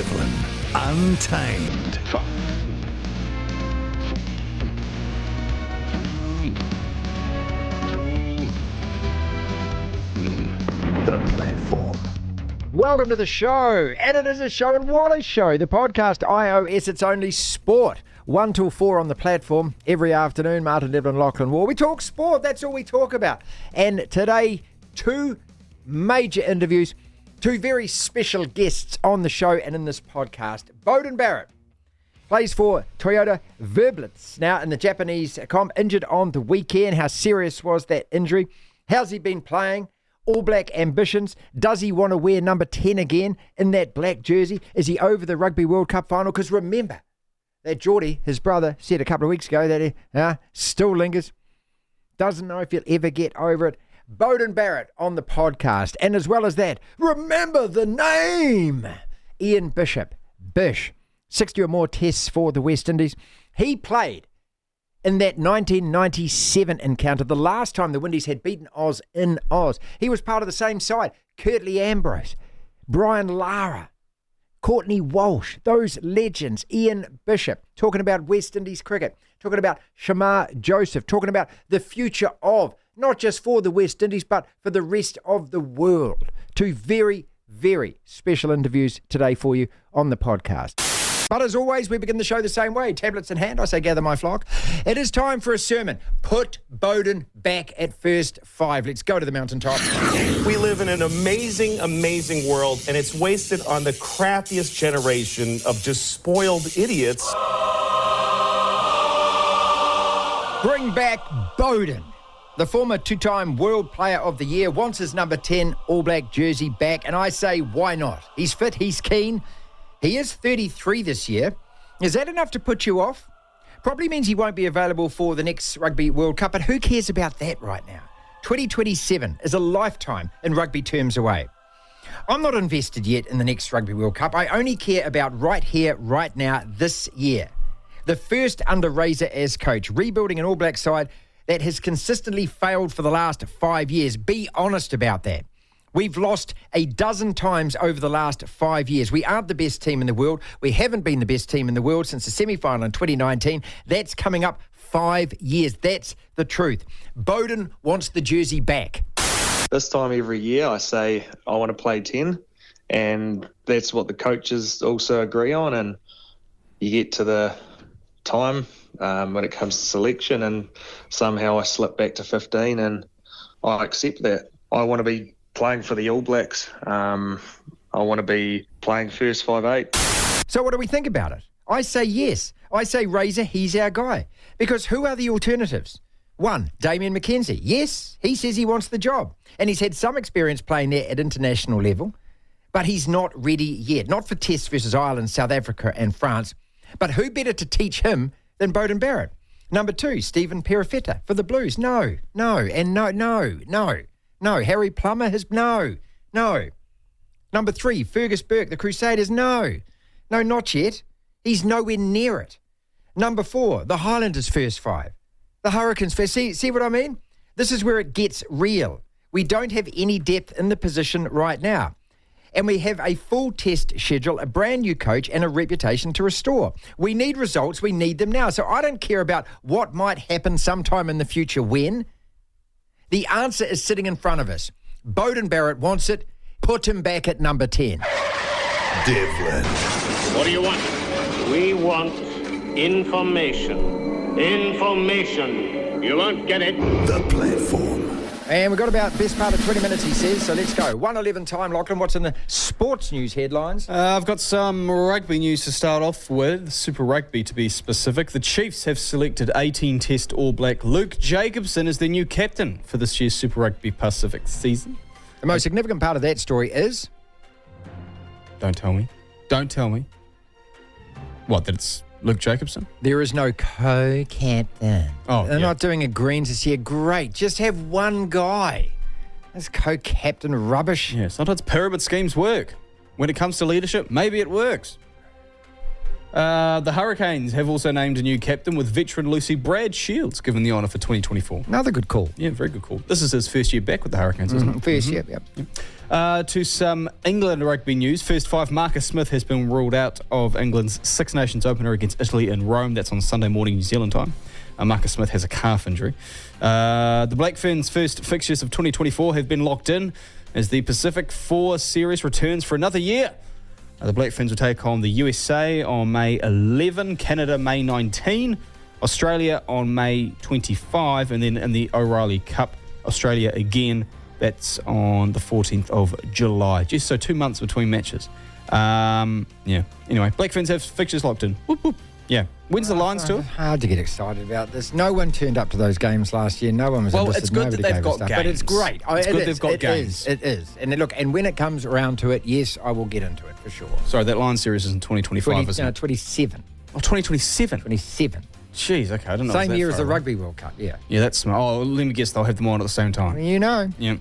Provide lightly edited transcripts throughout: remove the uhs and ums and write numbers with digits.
Devlin, Untamed. The platform. Welcome to the show, and it is a show and what a show. The podcast iOS, it's only sport. 1 till 4 on the platform every afternoon. Martin Devlin, Lachlan Waugh. We talk sport, that's all we talk about. And today, two major interviews, two very special guests on the show and in this podcast. Beauden Barrett plays for Toyota Verblitz now in the Japanese comp, injured on the weekend. How serious was that injury? How's he been playing? All Black ambitions. Does he want to wear number 10 again in that black jersey? Is he over the Rugby World Cup final? Because remember that Geordie, his brother, said a couple of weeks ago that he still lingers. Doesn't know if he'll ever get over it. Beauden Barrett on the podcast. And as well as that, remember the name. Ian Bishop. Bish. 60 or more tests for the West Indies. He played in that 1997 encounter, the last time the Windies had beaten Oz in Oz. He was part of the same side. Curtly Ambrose, Brian Lara, Courtney Walsh, those legends. Ian Bishop, talking about West Indies cricket, talking about Shamar Joseph, talking about the future of, not just for the West Indies, but for the rest of the world. Two very, very special interviews today for you on the podcast. But as always, we begin the show the same way. Tablets in hand, I say gather my flock. It is time for a sermon. Put Beauden back at first five. Let's go to the mountaintop. We live in an amazing, amazing world, and it's wasted on the crappiest generation of just spoiled idiots. Bring back Beauden. The former two-time World Player of the Year wants his number 10 All Black jersey back, and I say, why not? He's fit, he's keen. He is 33 this year. Is that enough to put you off? Probably means he won't be available for the next Rugby World Cup, but who cares about that right now? 2027 is a lifetime in rugby terms away. I'm not invested yet in the next Rugby World Cup. I only care about right here, right now, this year. The first under Razor as coach, rebuilding an All Black side that has consistently failed for the last 5 years. Be honest about that. We've lost a dozen times over the last 5 years. We aren't the best team in the world. We haven't been the best team in the world since the semi-final in 2019. That's coming up 5 years. That's the truth. Beauden wants the jersey back. This time every year I say I want to play 10, and that's what the coaches also agree on, and you get to the time when it comes to selection and somehow I slip back to 15, and I accept that. I want to be playing for the All Blacks. I want to be playing first 5'8". So what do we think about it? I say yes. I say Razor, he's our guy. Because who are the alternatives? One, Damien McKenzie. Yes, he says he wants the job. And he's had some experience playing there at international level. But he's not ready yet. Not for tests versus Ireland, South Africa and France. But who better to teach him than Beauden Barrett? Number 2, Stephen Perifetta for the Blues. No. No, Harry Plummer has no. Number 3, Fergus Burke, the Crusaders. No, not yet. He's nowhere near it. Number 4, the Highlanders first 5. The Hurricanes first. See what I mean? This is where it gets real. We don't have any depth in the position right now. And we have a full test schedule, a brand new coach and a reputation to restore. We need results. We need them now. So I don't care about what might happen sometime in the future when. The answer is sitting in front of us. Beauden Barrett wants it. Put him back at number 10. Devlin. What do you want? We want information. Information. You won't get it. The platform. And we've got about best part of 20 minutes, he says, so let's go. 1:11 time, Lachlan. What's in the sports news headlines? I've got some rugby news to start off with, Super Rugby to be specific. The Chiefs have selected 18-test All Black Luke Jacobson as their new captain for this year's Super Rugby Pacific season. The most significant part of that story is... Don't tell me. What, that it's Luke Jacobson? There is no co-captain. Oh, They're not doing a greens this year. Great. Just have one guy. This co-captain rubbish. Yeah, sometimes pyramid schemes work. When it comes to leadership, maybe it works. The Hurricanes have also named a new captain, with veteran Lucy Brad Shields given the honour for 2024. Another good call. Yeah, very good call. This is his first year back with the Hurricanes, isn't it? First, yep. To some England rugby news. First five, Marcus Smith has been ruled out of England's Six Nations opener against Italy in Rome. That's on Sunday morning New Zealand time. Marcus Smith has a calf injury. The Black Ferns' first fixtures of 2024 have been locked in as the Pacific 4 series returns for another year. The Black Ferns will take on the USA on May 11, Canada May 19, Australia on May 25, and then in the O'Reilly Cup, Australia again. That's on the 14th of July. Just so 2 months between matches. Anyway, Black Ferns have fixtures locked in. Whoop, whoop. Yeah. When's the Lions tour? Hard to get excited about this. No one turned up to those games last year. No one was interested. It's good Nobody that they've gave got a stuff. games. But it's great. It's good they've got games. It is. And look, and when it comes around to it, yes, I will get into it for sure. Sorry, that Lions series is in 2025, isn't it? 27. Oh, 2027. 27. Jeez, okay, I don't know. Same year as the Rugby World Cup, yeah. Yeah, that's smart. Oh, let me guess, they'll have them on at the same time. You know. Yeah.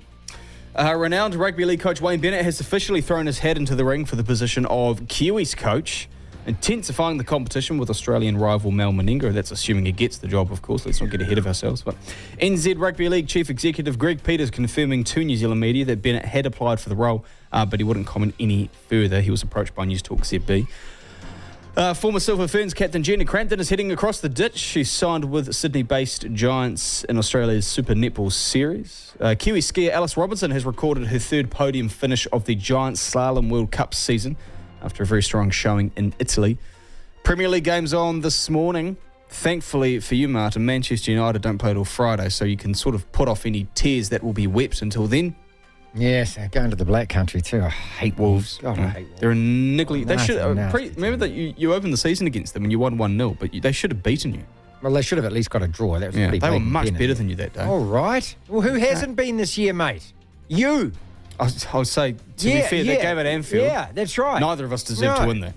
Renowned rugby league coach Wayne Bennett has officially thrown his hat into the ring for the position of Kiwis coach, intensifying the competition with Australian rival Mal Meninga. That's assuming he gets the job, of course. Let's not get ahead of ourselves. But NZ Rugby League Chief Executive Greg Peters confirming to New Zealand media that Bennett had applied for the role, but he wouldn't comment any further. He was approached by News Talk ZB. Former Silver Ferns captain Jenny Crampton is heading across the ditch. She's signed with Sydney-based Giants in Australia's Super Netball Series. Kiwi skier Alice Robinson has recorded her third podium finish of the Giants Slalom World Cup season after a very strong showing in Italy. Premier League games on this morning. Thankfully for you, Martin, Manchester United don't play till Friday, so you can sort of put off any tears that will be wept until then. Yes, going to the Black Country too. I hate Wolves. God, I hate Wolves. They're a niggly. They should. Nasty Remember that you opened the season against them and you won 1-0, but they should have beaten you. Well, they should have at least got a draw. That was pretty they were blatant much penalty. better than you that day. All right. Well, who hasn't been this year, mate? You. I would say, to be fair, they gave it Anfield. Yeah, that's right. Neither of us deserve to win there.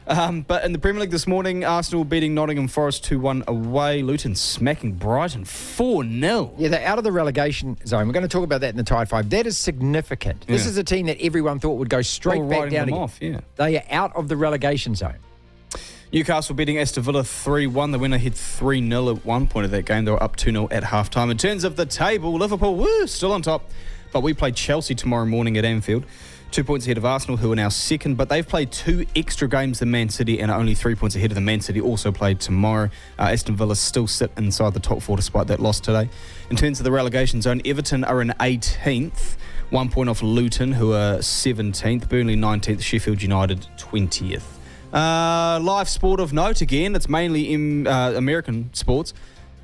But in the Premier League this morning, Arsenal beating Nottingham Forest 2-1 away. Luton smacking Brighton 4-0. Yeah, they're out of the relegation zone. We're going to talk about that in the Tide 5. That is significant. This is a team that everyone thought would go straight back down again. Off, yeah. They are out of the relegation zone. Newcastle beating Aston Villa 3-1. They went ahead 3-0 at one point of that game. They were up 2-0 at half-time. In terms of the table, Liverpool, still on top. But we play Chelsea tomorrow morning at Anfield. 2 points ahead of Arsenal, who are now second, but they've played 2 extra games than Man City and are only 3 points ahead of the Man City, also played tomorrow. Aston Villa still sit inside the top 4 despite that loss today. In terms of the relegation zone, Everton are in 18th, 1 point off Luton, who are 17th, Burnley 19th, Sheffield United 20th. Live sport of note again, it's mainly in American sports.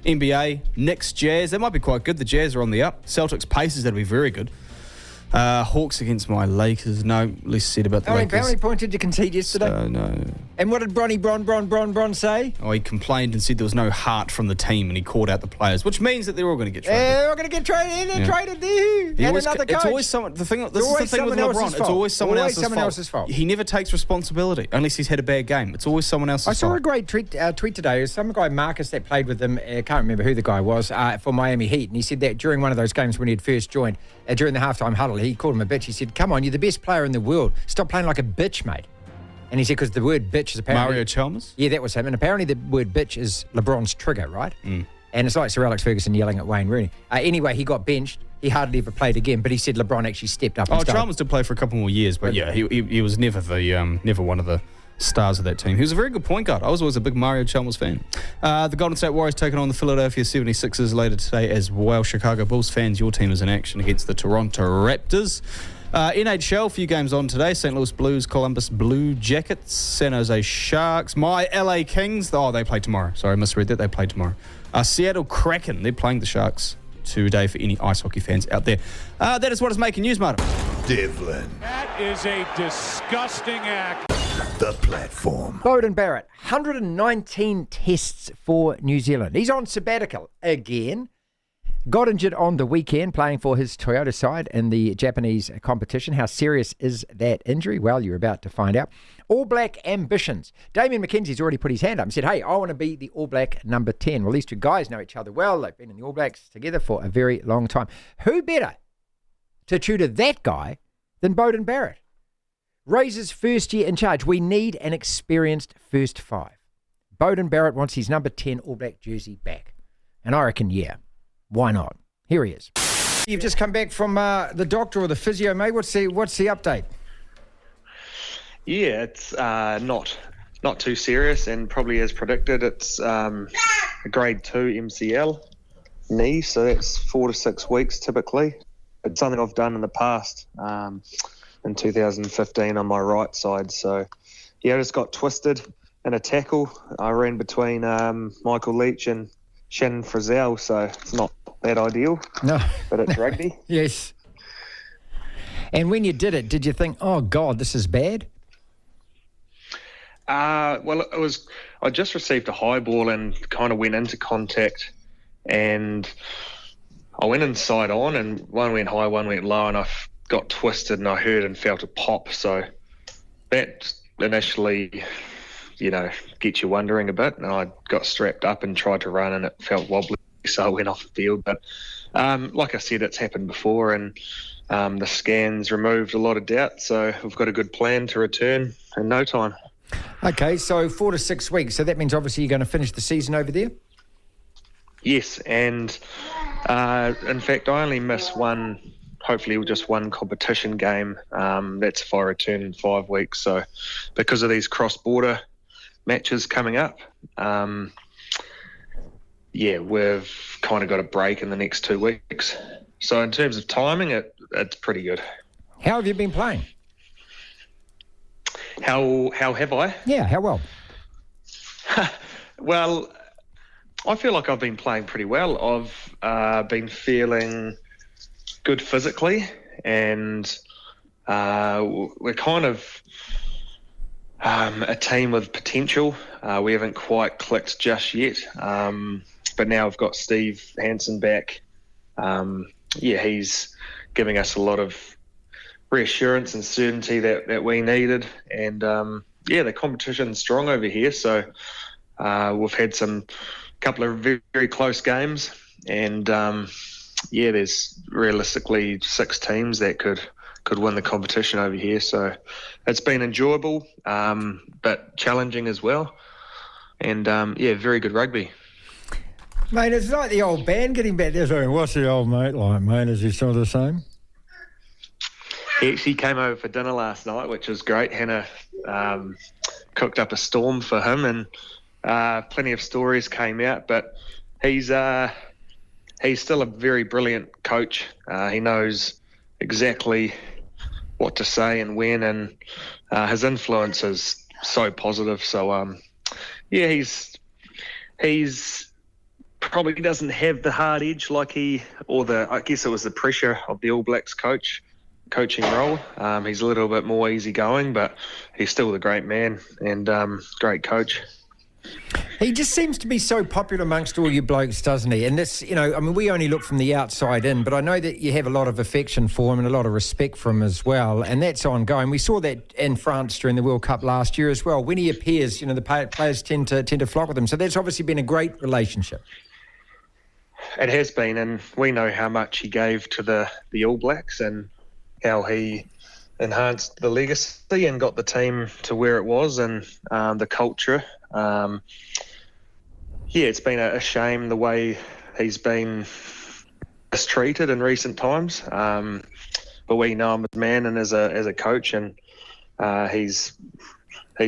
NBA, Knicks, Jazz, that might be quite good. The Jazz are on the up. Celtics, Pacers, that'll be very good. Hawks against my Lakers. No, less said about the Lakers. How many points did you concede yesterday? No. And what did Bron say? Oh, he complained and said there was no heart from the team, and he called out the players, which means that they're all going to get traded. They're all going to get traded. They're traded. And another coach. It's always someone. This is the thing with LeBron. It's always someone else's fault. He never takes responsibility unless he's had a bad game. It's always someone else's fault. I saw a great tweet today. It was some guy, Marcus, that played with them. I can't remember who the guy was, for Miami Heat. And he said that during one of those games when he had first joined, during the halftime huddle, he called him a bitch. He said, "Come on, you're the best player in the world. Stop playing like a bitch, mate." And he said, because the word bitch is apparently... Mario Chalmers? Yeah, that was him. And apparently the word bitch is LeBron's trigger, right? And it's like Sir Alex Ferguson yelling at Wayne Rooney. Anyway, he got benched. He hardly ever played again, but he said LeBron actually stepped up and started. Chalmers did play for a couple more years, but yeah, he was never never one of the stars of that team. He was a very good point guard. I was always a big Mario Chalmers fan. The Golden State Warriors taking on the Philadelphia 76ers later today as well. Chicago Bulls fans, your team is in action against the Toronto Raptors. NHL, a few games on today. St. Louis Blues, Columbus Blue Jackets, San Jose Sharks, my LA Kings. Oh, they play tomorrow. Sorry, I misread that. They play tomorrow. Seattle Kraken, they're playing the Sharks today for any ice hockey fans out there. That is what is making news, Martin. Devlin. That is a disgusting act. The platform. Beauden Barrett, 119 tests for New Zealand. He's on sabbatical again. Got injured on the weekend playing for his Toyota side in the Japanese competition. How serious is that injury? Well, you're about to find out. All Black ambitions. Damien McKenzie's already put his hand up and said, hey, I want to be the All Black number 10. Well, these two guys know each other well. They've been in the All Blacks together for a very long time. Who better to tutor that guy than Beauden Barrett? Razor's first year in charge. We need an experienced first five. Beauden Barrett wants his number 10 All Black jersey back. And I reckon, yeah, why not? Here he is. You've just come back from the doctor or the physio, mate. What's the update? Yeah, it's not too serious, and probably as predicted, it's a grade 2 MCL knee, so that's 4 to 6 weeks typically. It's something I've done in the past in 2015 on my right side. So, yeah, I just got twisted in a tackle. I ran between Michael Leach and Shannon Frizzell, so it's not that ideal. No. But it's rugby. Yes. And when you did it, did you think, oh, God, this is bad? Well, it was. I just received a high ball and kind of went into contact, and I went inside on, and one went high, one went low, and I got twisted, and I heard and felt a pop. So that initially, gets you wondering a bit. And I got strapped up and tried to run, and it felt wobbly, so I went off the field. But like I said, it's happened before, and the scans removed a lot of doubt. So we've got a good plan to return in no time. Okay, so 4 to 6 weeks. So that means obviously you're going to finish the season over there? Yes, and in fact, I only miss one, hopefully just one competition game. That's if I return in 5 weeks. So because of these cross-border matches coming up, we've kind of got a break in the next 2 weeks. So in terms of timing, it's pretty good. How have you been playing? How have I? Yeah, how well? Well, I feel like I've been playing pretty well. I've been feeling good physically, and we're kind of a team with potential. We haven't quite clicked just yet, but now I've got Steve Hansen back. He's giving us a lot of reassurance and certainty that we needed, and the competition's strong over here. So we've had some couple of very, very close games, and there's realistically 6 teams that could win the competition over here. So it's been enjoyable, but challenging as well, and very good rugby. Mate, it's like the old band getting back there saying, what's the old mate like, mate? Is he still the same? He actually came over for dinner last night, which was great. Hannah cooked up a storm for him, and plenty of stories came out. But he's still a very brilliant coach. He knows exactly what to say and when, and his influence is so positive. So he's probably doesn't have the hard edge like I guess it was the pressure of the All Blacks coaching role. He's a little bit more easygoing, but he's still a great man and great coach. He just seems to be so popular amongst all you blokes, doesn't he? And this, we only look from the outside in, but I know that you have a lot of affection for him and a lot of respect for him as well, and that's ongoing. We saw that in France during the World Cup last year as well. When he appears, the players tend to flock with him. So that's obviously been a great relationship. It has been, and we know how much he gave to the All Blacks and how he enhanced the legacy and got the team to where it was, and the culture. It's been a shame the way he's been mistreated in recent times. But we know him as a man and as a coach, and he's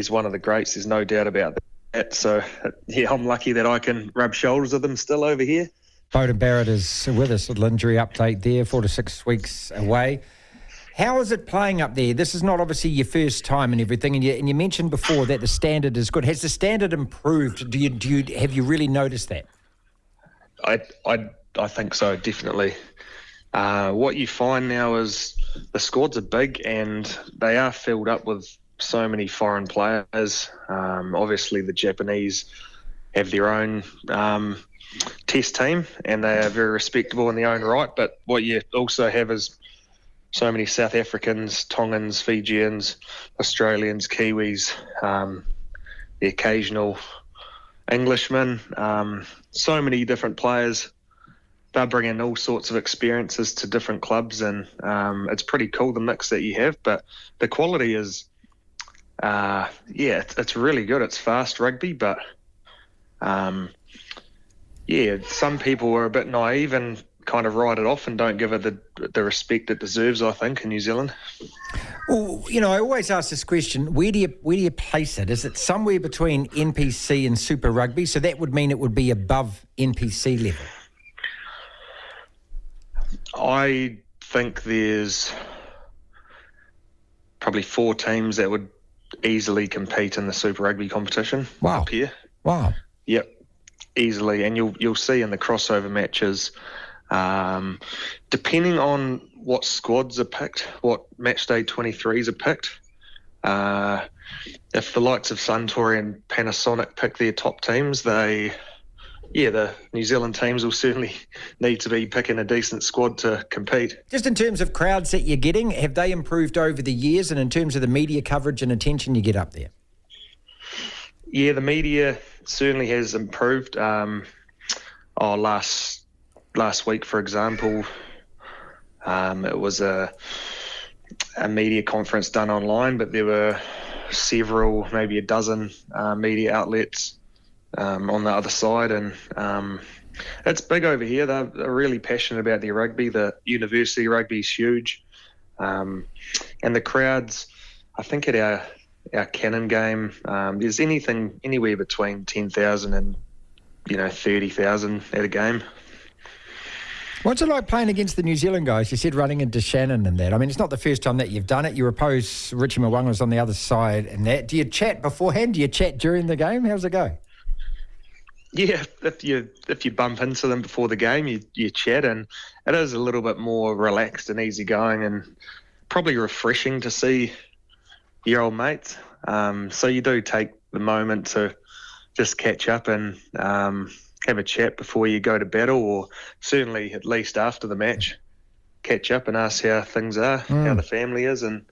one of the greats. There's no doubt about that. So I'm lucky that I can rub shoulders with him still over here. Beauden Barrett is with us. A little injury update there, 4 to 6 weeks away. How is it playing up there? This is not obviously your first time and everything, and you mentioned before that the standard is good. Has the standard improved? Have you really noticed that? I think so, definitely. What you find now is the squads are big and they are filled up with so many foreign players. Obviously, the Japanese have their own test team, and they are very respectable in their own right. But what you also have is so many South Africans, Tongans, Fijians, Australians, Kiwis, the occasional Englishman, so many different players they'll bring in all sorts of experiences to different clubs, and it's pretty cool, the mix that you have. But the quality is, it's really good. It's fast rugby, but some people are a bit naive and kind of write it off and don't give it the respect it deserves, I think, in New Zealand. Well, I always ask this question: where do you place it? Is it somewhere between NPC and Super Rugby? So that would mean it would be above NPC level. I think there's probably 4 teams that would easily compete in the Super Rugby competition. Wow. Up here. Wow. Yep, easily, and you'll see in the crossover matches. Depending on what squads are picked, what matchday 23s are picked, if the likes of Suntory and Panasonic pick their top teams, the New Zealand teams will certainly need to be picking a decent squad to compete. Just in terms of crowds that you're getting, have they improved over the years, and in terms of the media coverage and attention you get up there? Yeah, the media certainly has improved. Last week, for example, it was a media conference done online, but there were several, maybe a dozen media outlets on the other side, and it's big over here. They're really passionate about their rugby. The university rugby is huge, and the crowds, I think at our Cannon game, there's anywhere between 10,000 and 30,000 at a game. What's it like playing against the New Zealand guys? You said running into Shannon and that. I mean, it's not the first time that you've done it. You oppose Richie Mwanga's on the other side and that. Do you chat beforehand? Do you chat during the game? How's it go? Yeah, if you bump into them before the game, you chat, and it is a little bit more relaxed and easygoing, and probably refreshing to see your old mates. So you do take the moment to just catch up and have a chat before you go to battle, or certainly at least after the match, catch up and ask how things are, how the family is, and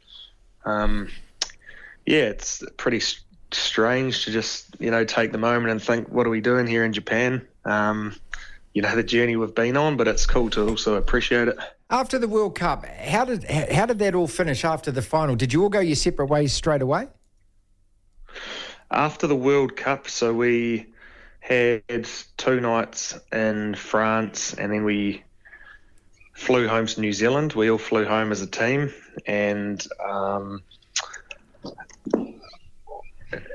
it's pretty strange to just take the moment and think, what are we doing here in Japan? The journey we've been on, but it's cool to also appreciate it. After the World Cup, how did that all finish after the final? Did you all go your separate ways straight away? After the World Cup, so we had 2 nights in France, and then we flew home to New Zealand. We all flew home as a team, and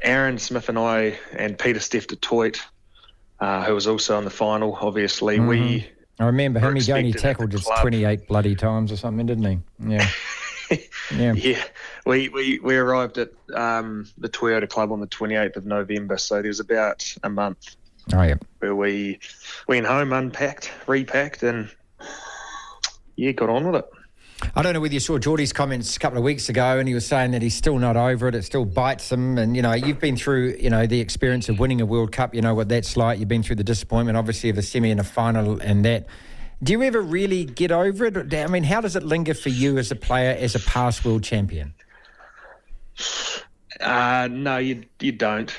Aaron Smith and I and Peter Steph de Toit, who was also in the final, obviously, I remember him. He only tackled just 28 bloody times or something, didn't he? Yeah. Yeah. We arrived at the Toyota Club on the 28th of November, so there was about a month where we went home, unpacked, repacked, and got on with it. I don't know whether you saw Geordie's comments a couple of weeks ago, and he was saying that he's still not over it. It still bites him. And, you've been through, the experience of winning a World Cup. You know what that's like. You've been through the disappointment, obviously, of a semi and a final and that. Do you ever really get over it? I mean, how does it linger for you as a player, as a past world champion? No, you don't.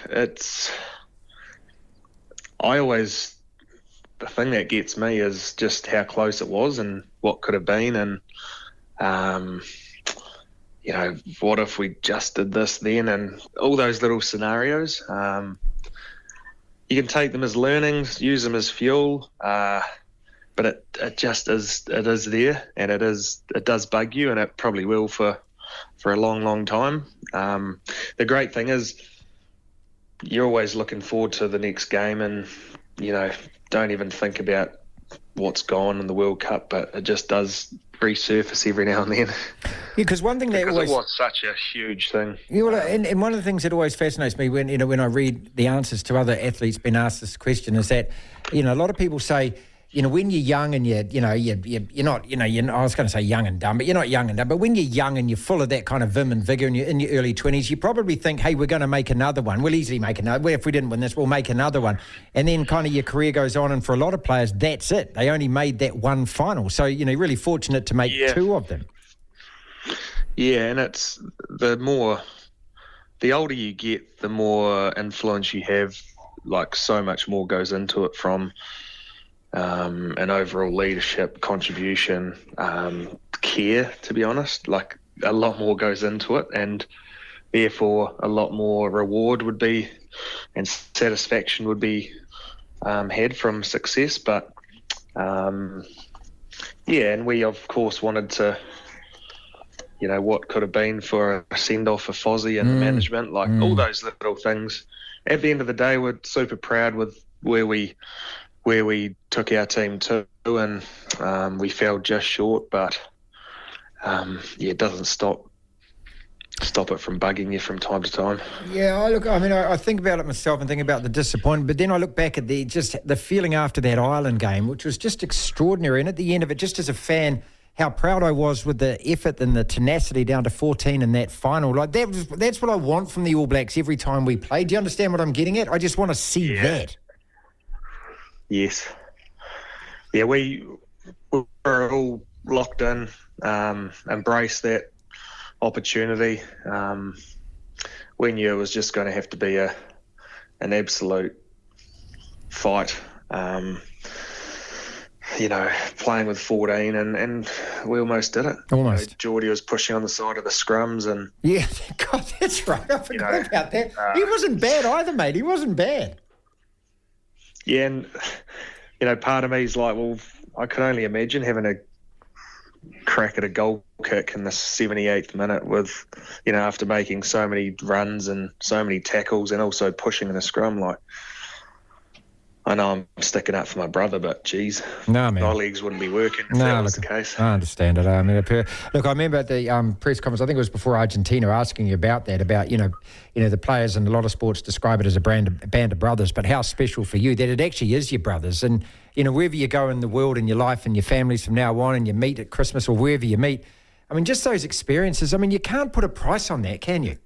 The thing that gets me is just how close it was and what could have been, and what if we just did this then, and all those little scenarios. You can take them as learnings, use them as fuel, but it just is. It is there, and it does bug you, and it probably will for a long, long time. The great thing is you're always looking forward to the next game, and don't even think about what's gone in the World Cup, but it just does resurface every now and then. Yeah, because one thing that because always... it was such a huge thing. And one of the things that always fascinates me when I read the answers to other athletes being asked this question is that, a lot of people say, when you're young and you're not, I was going to say young and dumb, but you're not young and dumb. But when you're young and you're full of that kind of vim and vigour and you're in your early 20s, you probably think, hey, we're going to make another one. We'll easily make another. Well, if we didn't win this, we'll make another one. And then kind of your career goes on. And for a lot of players, that's it. They only made that one final. So, really fortunate to make 2 of them. Yeah, and it's the older you get, the more influence you have. Like, so much more goes into it, from and overall leadership, contribution, care, to be honest. Like, a lot more goes into it, and therefore a lot more reward would be and satisfaction would be had from success. But and we of course wanted to, what could have been for a send-off for Fozzie and the management, like all those little things. At the end of the day, we're super proud with where we took our team to, and we fell just short, but it doesn't stop it from bugging you from time to time. Yeah, I think about it myself and think about the disappointment, but then I look back at the feeling after that Ireland game, which was just extraordinary. And at the end of it, just as a fan, how proud I was with the effort and the tenacity down to 14 in that final. Like, that's what I want from the All Blacks every time we play. Do you understand what I'm getting at? I just want to see that. Yes. Yeah, we were all locked in, embraced that opportunity. We knew it was just going to have to be an absolute fight. Playing with 14, and we almost did it. Almost. Geordie was pushing on the side of the scrums, and yeah, God, that's right. I forgot about that. He wasn't bad either, mate. He wasn't bad. Yeah, and part of me is like, well, I could only imagine having a crack at a goal kick in the 78th minute with, after making so many runs and so many tackles and also pushing in a scrum. Like, I know I'm sticking up for my brother, but geez, no, man, my legs wouldn't be working if that was the case. I understand it. Look, I remember at the press conference, I think it was before Argentina, asking you about that, about the players in a lot of sports describe it as a band of brothers, but how special for you that it actually is your brothers. And wherever you go in the world in your life and your families from now on, and you meet at Christmas or wherever you meet, just those experiences. You can't put a price on that, can you?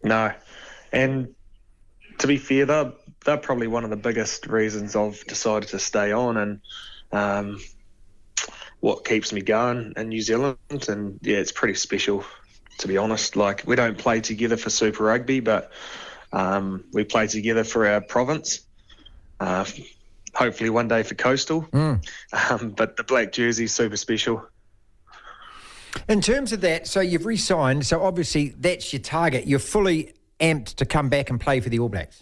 No, and to be fair, they're probably one of the biggest reasons I've decided to stay on, and what keeps me going in New Zealand. And yeah, it's pretty special, to be honest. Like, we don't play together for Super Rugby, but we play together for our province. Hopefully one day for Coastal. But the black jersey's super special. In terms of that, so you've re-signed, so obviously that's your target. You're fully amped to come back and play for the All Blacks.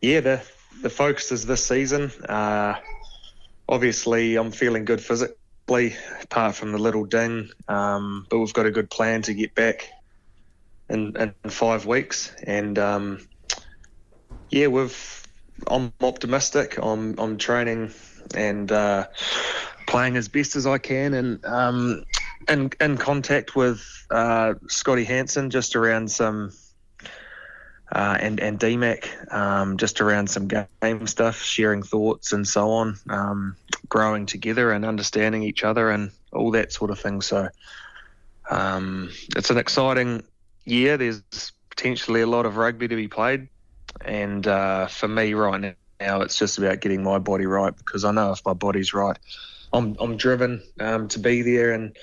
Yeah, the focus is this season. Obviously, I'm feeling good physically, apart from the little ding. But we've got a good plan to get back in 5 weeks. And I'm optimistic. I'm training and playing as best as I can, and in contact with Scotty Hansen just around some. And DMAC, just around some game stuff, sharing thoughts and so on, growing together and understanding each other and all that sort of thing. So it's an exciting year. There's potentially a lot of rugby to be played. And for me right now, it's just about getting my body right, because I know if my body's right, I'm driven to be there, and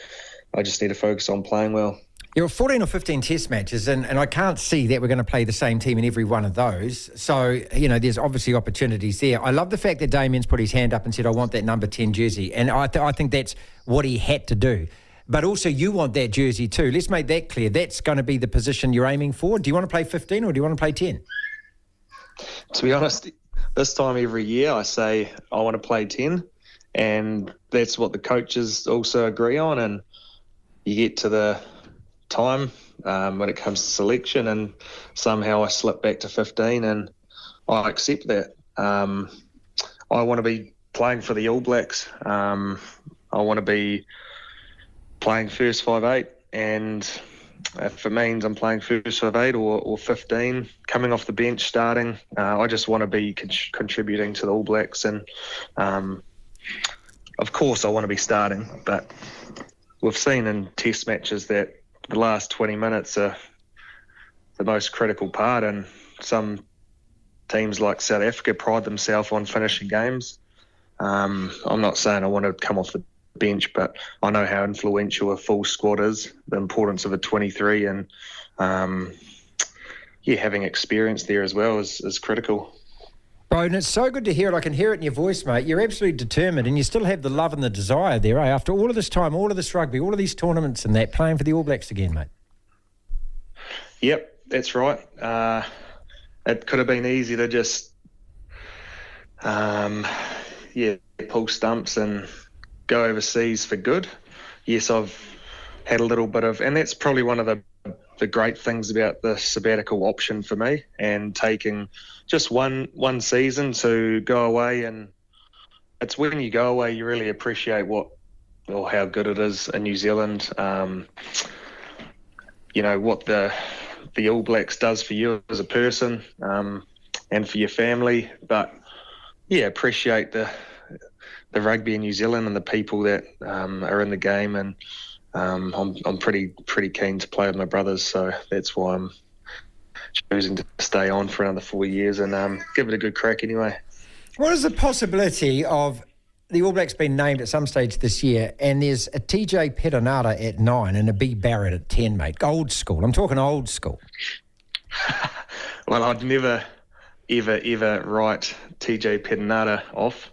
I just need to focus on playing well. You're 14 or 15 test matches, and I can't see that we're going to play the same team in every one of those. So, there's obviously opportunities there. I love the fact that Damien's put his hand up and said, I want that number 10 jersey. And I think that's what he had to do. But also you want that jersey too. Let's make that clear. That's going to be the position you're aiming for. Do you want to play 15 or do you want to play 10? To be honest, this time every year I say I want to play 10. And that's what the coaches also agree on. And you get to the time when it comes to selection, and somehow I slip back to 15, and I accept that. I want to be playing for the All Blacks. I want to be playing first 5'8", and if it means I'm playing first 5'8" or 15, coming off the bench, starting, I just want to be contributing to the All Blacks, and of course I want to be starting, but we've seen in test matches that the last 20 minutes are the most critical part, and some teams like South Africa pride themselves on finishing games. I'm not saying I want to come off the bench, but I know how influential a full squad is, the importance of a 23, and having experience there as well is critical. Beauden, it's so good to hear it. I can hear it in your voice, mate. You're absolutely determined and you still have the love and the desire there, eh? After all of this time, all of this rugby, all of these tournaments and that, playing for the All Blacks again, mate. Yep, that's right. It could have been easy to just, pull stumps and go overseas for good. Yes, I've had a little bit of, and that's probably one of the great things about the sabbatical option for me, and taking just one season to go away. And it's when you go away you really appreciate how good it is in New Zealand. What the All Blacks does for you as a person, and for your family. But yeah, appreciate the rugby in New Zealand and the people that are in the game. And I'm pretty keen to play with my brothers, so that's why I'm choosing to stay on for another 4 years and give it a good crack anyway. What is the possibility of the All Blacks being named at some stage this year, and there's a TJ Perenara at 9 and a B Barrett at 10, mate? Old school. I'm talking old school. Well, I'd never, ever write TJ Perenara off,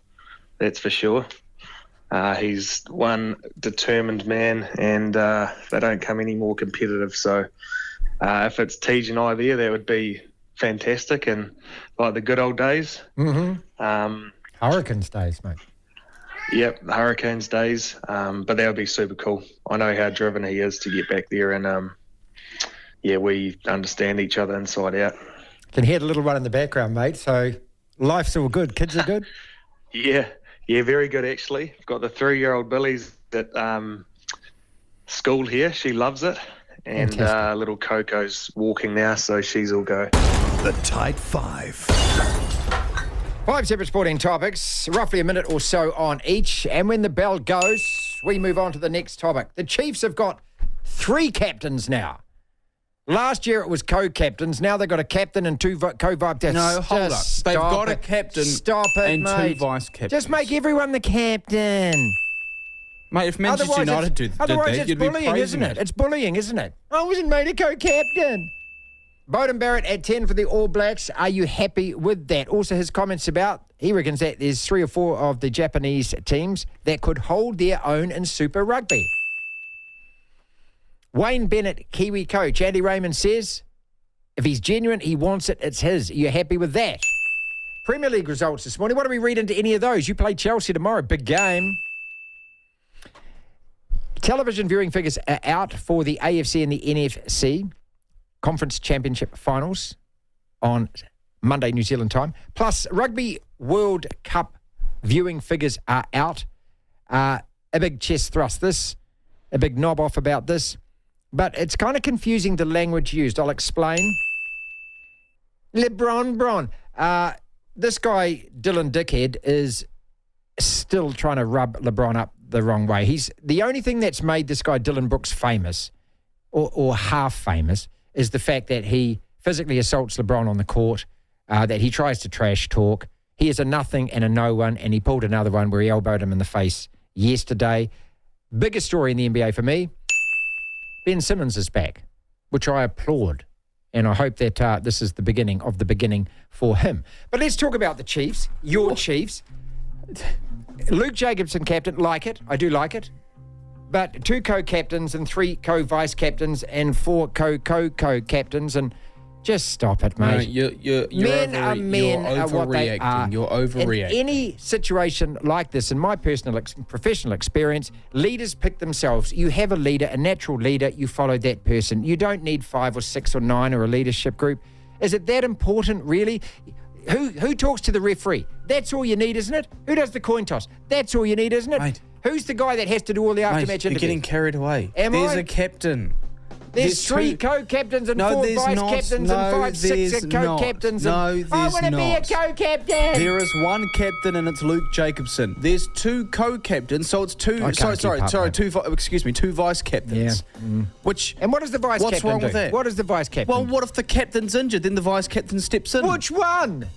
that's for sure. He's one determined man, and they don't come any more competitive. So if it's Tej and I there, that would be fantastic, and like the good old days. Mm-hmm. Hurricanes days, mate. Yep, the Hurricanes days. But that would be super cool. I know how driven he is to get back there, and we understand each other inside out. Can hear the little one in the background, mate. So life's all good. Kids are good. Yeah, very good actually. I've got the 3-year-old Billy's at school here. She loves it. And little Coco's walking now, so she's all go. The Tight Five. 5 separate sporting topics, roughly a minute or so on each. And when the bell goes, we move on to the next topic. The Chiefs have got 3 captains now. Last year it was co-captains. Now they've got a captain and 2 co-vice. No, hold up. They've got a captain and mate. 2 vice-captains. Just make everyone the captain. Mate, if Manchester United did that, it's you'd be bullying, praising isn't it? It's bullying, isn't it? I wasn't made a co-captain. Beauden Barrett at 10 for the All Blacks. Are you happy with that? Also, his comments about, he reckons that there's 3 or 4 of the Japanese teams that could hold their own in Super Rugby. Wayne Bennett, Kiwi coach. Andy Raymond says, if he's genuine, he wants it, it's his. Are you happy with that? Premier League results this morning. What do we read into any of those? You play Chelsea tomorrow. Big game. Television viewing figures are out for the AFC and the NFC Conference Championship finals on Monday, New Zealand time. Plus, Rugby World Cup viewing figures are out. A big chest thrust this, a big knob off about this. But it's kind of confusing, the language used. I'll explain. LeBron. This guy, Dylan Dickhead, is still trying to rub LeBron up the wrong way. He's the only thing that's made this guy, Dylan Brooks, famous, or half famous, is the fact that he physically assaults LeBron on the court, that he tries to trash talk. He is a nothing and a no one, and he pulled another one where he elbowed him in the face yesterday. Biggest story in the NBA for me, Ben Simmons is back, which I applaud. And I hope that this is the beginning of the beginning for him. But let's talk about the Chiefs, your Chiefs. Luke Jacobson, captain, like it. I do like it. But 2 co-captains and 3 co-vice captains and 4 co-captains, and just stop it, mate. No, you're what they are. You're overreacting. In any situation like this, in my personal professional experience, leaders pick themselves. You have a leader, a natural leader, you follow that person. You don't need 5 or 6 or 9 or a leadership group. Is it that important, really? Who talks to the referee? That's all you need, isn't it? Who does the coin toss? That's all you need, isn't it? Mate. Who's the guy that has to do all the aftermatch interviews? You're getting carried away. There's a captain. There's 3 co-captains and 4 vice-captains and 5, 6 co-captains. No, there's not. I want to be a co-captain. There is 1 captain and it's Luke Jacobson. There's 2 co-captains, so it's 2. Sorry, 2 vice-captains. Yeah. And what does the vice-captain do? What's wrong with that? What does the vice-captain Well, what if the captain's injured? Then the vice-captain steps in. Which one?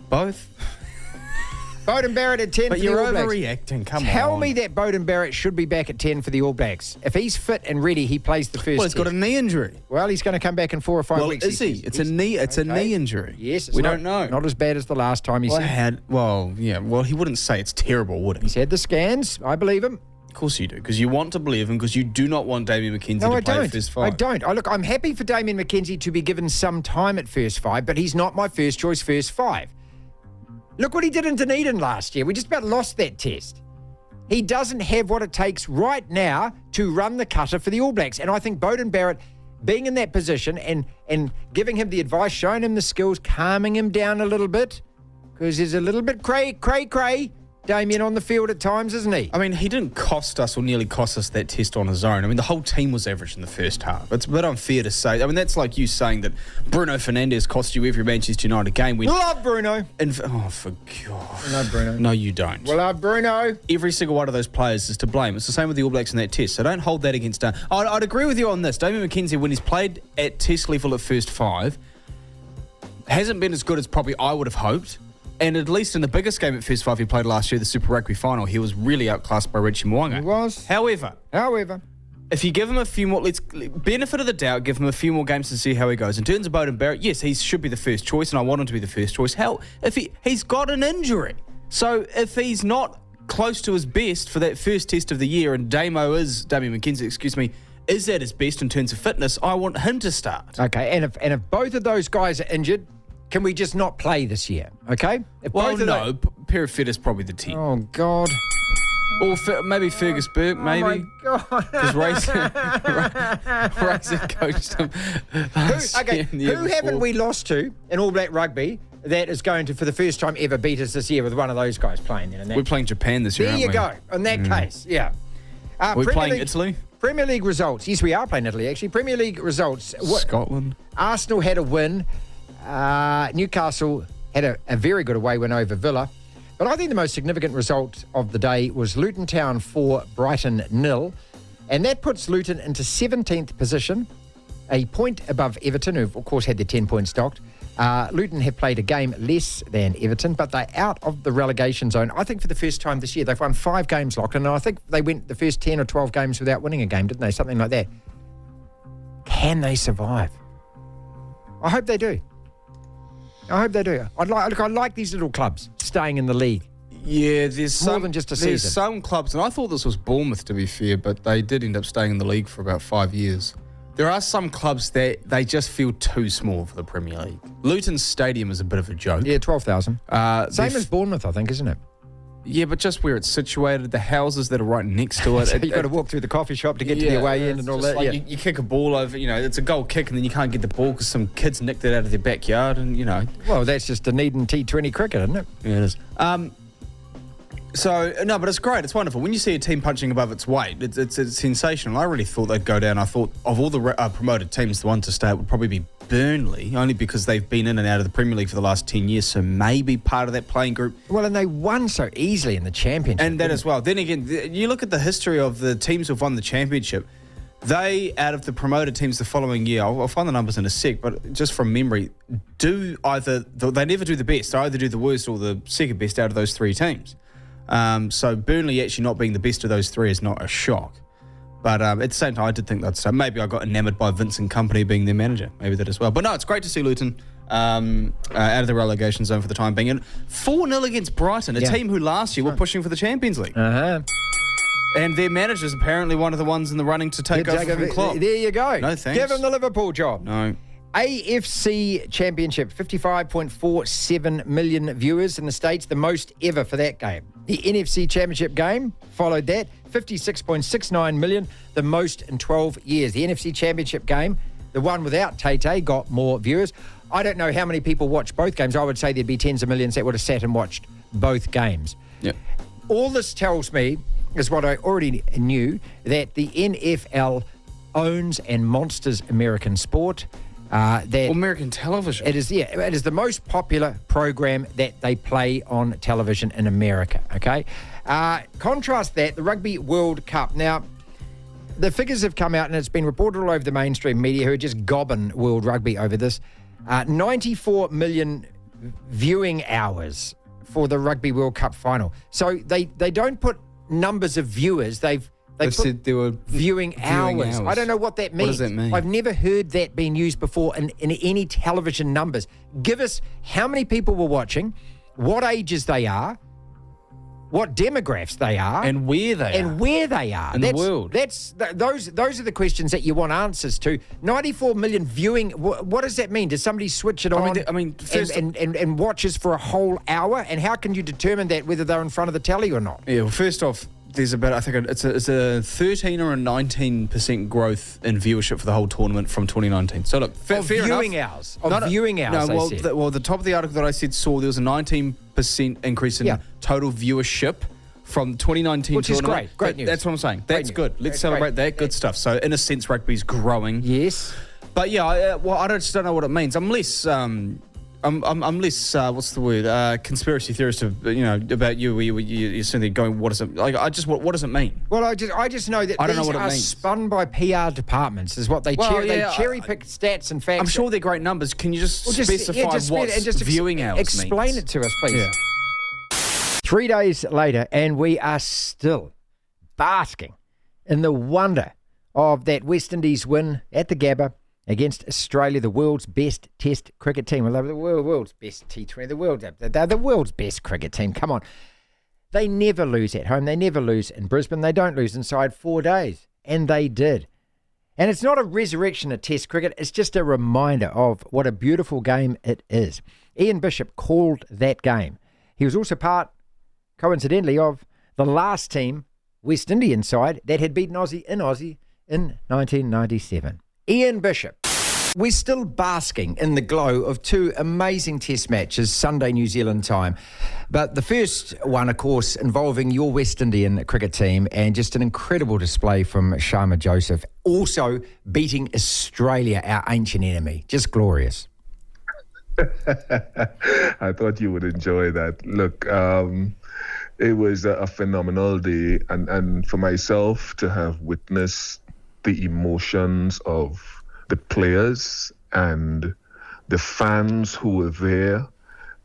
Both. Beauden Barrett at 10 But for you're the All Blacks. overreacting. Come on. Tell me that Beauden Barrett should be back at 10 for the All Blacks. If he's fit and ready, he plays the first Well, he's got a test. knee injury. Well, he's going to come back in 4 or 5 Well, weeks. is he? It's a knee. It's a knee injury. Yes, it's we not, don't know. Not as bad as the last time he said. Well, he wouldn't say it's terrible, would he? He's had the scans. I believe him. Of course you do, because you want to believe him, because you do not want Damien McKenzie No, to I play don't. first five. I don't. Look, I'm happy for Damien McKenzie to be given some time at first five, but he's not my first choice first five. Look what he did in Dunedin last year. We just about lost that test. He doesn't have what it takes right now to run the cutter for the All Blacks. And I think Beauden Barrett, being in that position and giving him the advice, showing him the skills, calming him down a little bit, because he's a little bit cray, Damien on the field at times, isn't he? I mean, he didn't cost us or nearly cost us that test on his own. I mean, the whole team was average in the first half. It's a bit unfair to say. I mean, that's like you saying that Bruno Fernandes cost you every Manchester United game. Love Bruno. For God. Love Bruno. No, you don't. Well, love Bruno. Every single one of those players is to blame. It's the same with the All Blacks in that test, so don't hold that against them. I'd agree with you on this. Damien McKenzie, when he's played at test level at first five, hasn't been as good as probably I would have hoped. And at least in the biggest game at first five he played last year, the Super Rugby final, he was really outclassed by Richie Mo'unga. He was. However, if you give him a few more, benefit of the doubt, give him a few more games to see how he goes. In terms of Beauden Barrett, yes, he should be the first choice, and I want him to be the first choice. Hell, if he's got an injury. So if he's not close to his best for that first test of the year, and Damien McKenzie, is at his best in terms of fitness, I want him to start. Okay, and if both of those guys are injured, can we just not play this year? Okay? Perifit is probably the team. Oh, God. Or maybe Fergus Burke, maybe. Oh, my God. Because Razor coached him. Who haven't we lost to in All Black Rugby that is going to, for the first time ever, beat us this year with one of those guys playing? We're playing Japan this year, There aren't you we? go. In that case, yeah. We're playing Italy? Premier League results. Yes, we are playing Italy, actually. Premier League results. Scotland. Arsenal had a win. Newcastle had a very good away win over Villa. But I think the most significant result of the day was Luton Town 4, Brighton 0. And that puts Luton into 17th position, a point above Everton, who of course had their 10 points docked. Luton have played a game less than Everton, but they're out of the relegation zone. I think for the first time this year, they've won 5 games, Lachlan, and I think they went the first 10 or 12 games without winning a game, didn't they? Something like that. Can they survive? I hope they do. I like these little clubs staying in the league. Yeah, there's more than just a season. There's some clubs, and I thought this was Bournemouth, to be fair, but they did end up staying in the league for about 5 years. There are some clubs that they just feel too small for the Premier League. Luton Stadium is a bit of a joke. Yeah, 12,000. Same as Bournemouth, I think, isn't it? Yeah, but just where it's situated, the houses that are right next to it. So you've got to walk through the coffee shop to get to the away end and all that. Like you kick a ball over, it's a goal kick and then you can't get the ball because some kids nicked it out of their backyard and, Well, that's just Dunedin T20 cricket, isn't it? Yeah, it is. But it's great. It's wonderful. When you see a team punching above its weight, it's sensational. I really thought they'd go down. I thought of all the promoted teams, the one to stay would probably be Burnley, only because they've been in and out of the Premier League for the last 10 years, so maybe part of that playing group. Well, and they won so easily in the championship. And that as well. Then again, you look at the history of the teams who've won the championship. They, out of the promoted teams the following year, I'll find the numbers in a sec, but just from memory, they never do the best. They either do the worst or the second best out of those 3 teams. So Burnley actually not being the best of those 3 is not a shock. But at the same time, I did think that. So maybe I got enamoured by Vincent Kompany being their manager. Maybe that as well. But no, it's great to see Luton out of the relegation zone for the time being. And 4-0 against Brighton, a team who last year were pushing for the Champions League. And their manager's apparently one of the ones in the running to take over from Klopp. There you go. No thanks. Give him the Liverpool job. No. AFC Championship, 55.47 million viewers in the States, the most ever for that game. The NFC Championship game followed that, 56.69 million, the most in 12 years. The NFC Championship game, the one without Tay-Tay, got more viewers. I don't know how many people watched both games. I would say there'd be tens of millions that would have sat and watched both games. Yep. All this tells me is what I already knew, that the NFL owns and monsters American sport. American television. It is the most popular program that they play on television in America, okay? Contrast that, the Rugby World Cup. Now, the figures have come out and it's been reported all over the mainstream media who are just gobbing World Rugby over this. 94 million viewing hours for the Rugby World Cup final. So they don't put numbers of viewers. They've said there were viewing hours. I don't know what that means. What does that mean? I've never heard that being used before in any television numbers. Give us how many people were watching, what ages they are, what demographics they are, and where they are in the world. Those are the questions that you want answers to. 94 million viewing. What does that mean? Does somebody switch it on? First, and watches for a whole hour? And how can you determine that whether they're in front of the telly or not? Yeah. Well, first off, there's about, I think it's a 13 or a 19% growth in viewership for the whole tournament from 2019. So look, fair viewing enough. hours. Viewing hours. No, the top of the article that I said saw there was a 19% increase in total viewership from 2019, which is great. Great news. That's what I'm saying. That's good. Let's celebrate that. Good stuff. So in a sense, rugby's growing. Yes. But yeah, I just don't know what it means. I'm less. I'm less. What's the word? Conspiracy theorist. About you. You're sitting there going, "What does it? Like? What does it mean?" Well, I just know that these are spun by PR departments. Is what they cherry pick stats and facts. I'm sure they're great numbers. Can you just specify what viewing hours means? Explain it to us, please. Yeah. 3 days later, and we are still basking in the wonder of that West Indies win at the Gabba against Australia, the world's best Test cricket team. Well, the world's best T20, they're the world's best cricket team. Come on. They never lose at home. They never lose in Brisbane. They don't lose inside 4 days. And they did. And it's not a resurrection of Test cricket. It's just a reminder of what a beautiful game it is. Ian Bishop called that game. He was also part, coincidentally, of the last team, West Indian side, that had beaten Aussie in 1997. Ian Bishop. We're still basking in the glow of two amazing Test matches, Sunday New Zealand time. But the first one, of course, involving your West Indian cricket team, and just an incredible display from Shamar Joseph. Also beating Australia, our ancient enemy. Just glorious. I thought you would enjoy that. Look, it was a phenomenal day. And for myself to have witnessed the emotions of the players and the fans who were there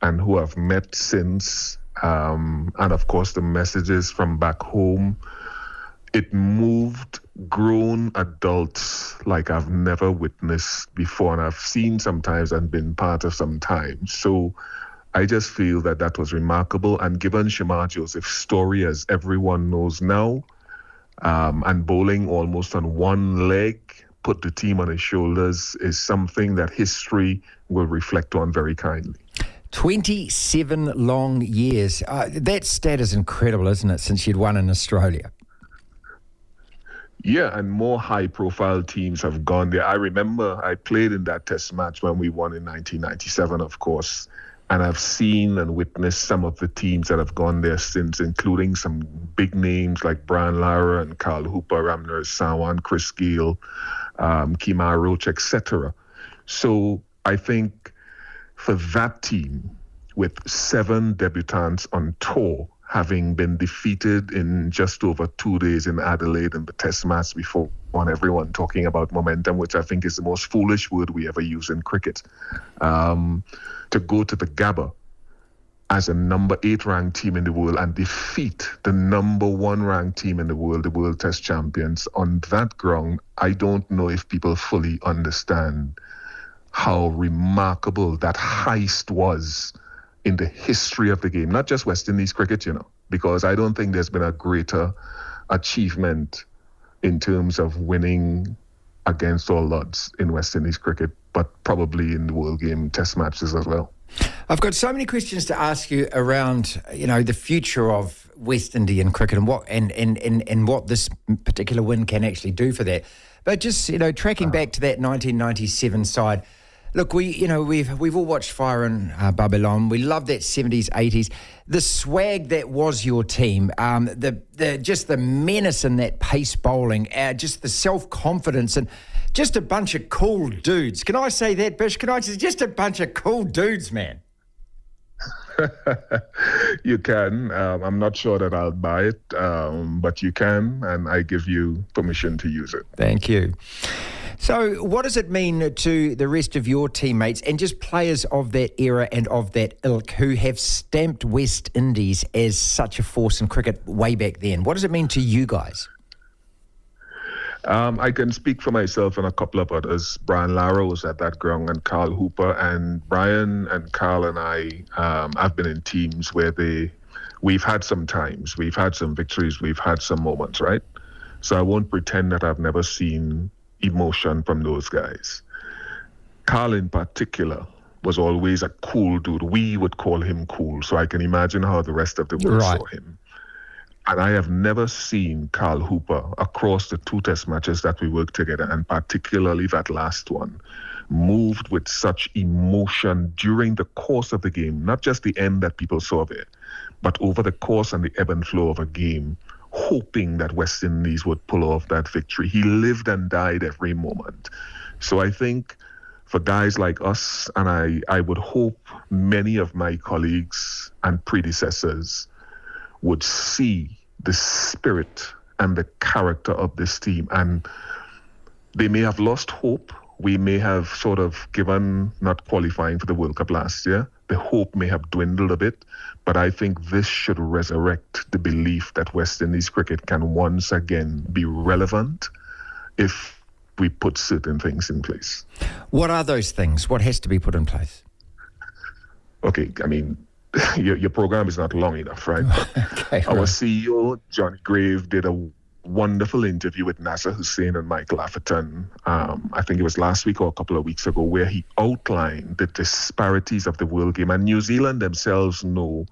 and who have met since, and of course the messages from back home, it moved grown adults like I've never witnessed before, and I've seen sometimes and been part of sometimes. So I just feel that was remarkable. And given Shamar Joseph's story, as everyone knows now, and bowling almost on one leg, put the team on his shoulders, is something that history will reflect on very kindly. 27 long years. That stat is incredible, isn't it, since you'd won in Australia? Yeah, and more high-profile teams have gone there. I remember I played in that Test match when we won in 1997, of course, and I've seen and witnessed some of the teams that have gone there since, including some big names like Brian Lara and Carl Hooper, Ramner Sawan, Chris Gayle, Kemar Roach, etc. So I think for that team, with 7 debutants on tour, having been defeated in just over 2 days in Adelaide in the Test match before, on everyone talking about momentum, which I think is the most foolish word we ever use in cricket, to go to the Gabba as a number 8 ranked team in the world and defeat the number 1 ranked team in the World Test champions on that ground. I don't know if people fully understand how remarkable that heist was in the history of the game, not just West Indies cricket, because I don't think there's been a greater achievement in terms of winning against all odds in West Indies cricket, but probably in the world game Test matches as well. I've got so many questions to ask you around, the future of West Indian cricket and what this particular win can actually do for that. But just, tracking back to that 1997 side, look, we've all watched Fire in Babylon. We love that 70s, 80s. The swag that was your team, just the menace in that pace bowling, just the self-confidence, and just a bunch of cool dudes. Can I say that, Bish? Just a bunch of cool dudes, man. You can. I'm not sure that I'll buy it, but you can, and I give you permission to use it. Thank you. So what does it mean to the rest of your teammates and just players of that era and of that ilk who have stamped West Indies as such a force in cricket way back then? What does it mean to you guys? I can speak for myself and a couple of others. Brian Lara was at that ground and Carl Hooper. And Brian and Carl and I have been in teams where we've had some times, we've had some victories, we've had some moments, right? So I won't pretend that I've never seen emotion from those guys. Carl in particular was always a cool dude. We would call him cool. So I can imagine how the rest of the world saw him. And I have never seen Carl Hooper across the 2 test matches that we worked together, and particularly that last one, moved with such emotion during the course of the game, not just the end that people saw there, but over the course and the ebb and flow of a game, hoping that West Indies would pull off that victory. He lived and died every moment. So I think for guys like us, and I would hope many of my colleagues and predecessors would see the spirit and the character of this team. And they may have lost hope. We may have sort of given not qualifying for the World Cup last year. The hope may have dwindled a bit, but I think this should resurrect the belief that West Indies cricket can once again be relevant if we put certain things in place. What are those things? What has to be put in place? Okay, I mean, your program is not long enough, right? Okay, Our right. CEO, Johnny Grave, did a wonderful interview with Nasser Hussain and Michael Atherton. I think it was last week or a couple of weeks ago, where he outlined the disparities of the world game. And New Zealand themselves know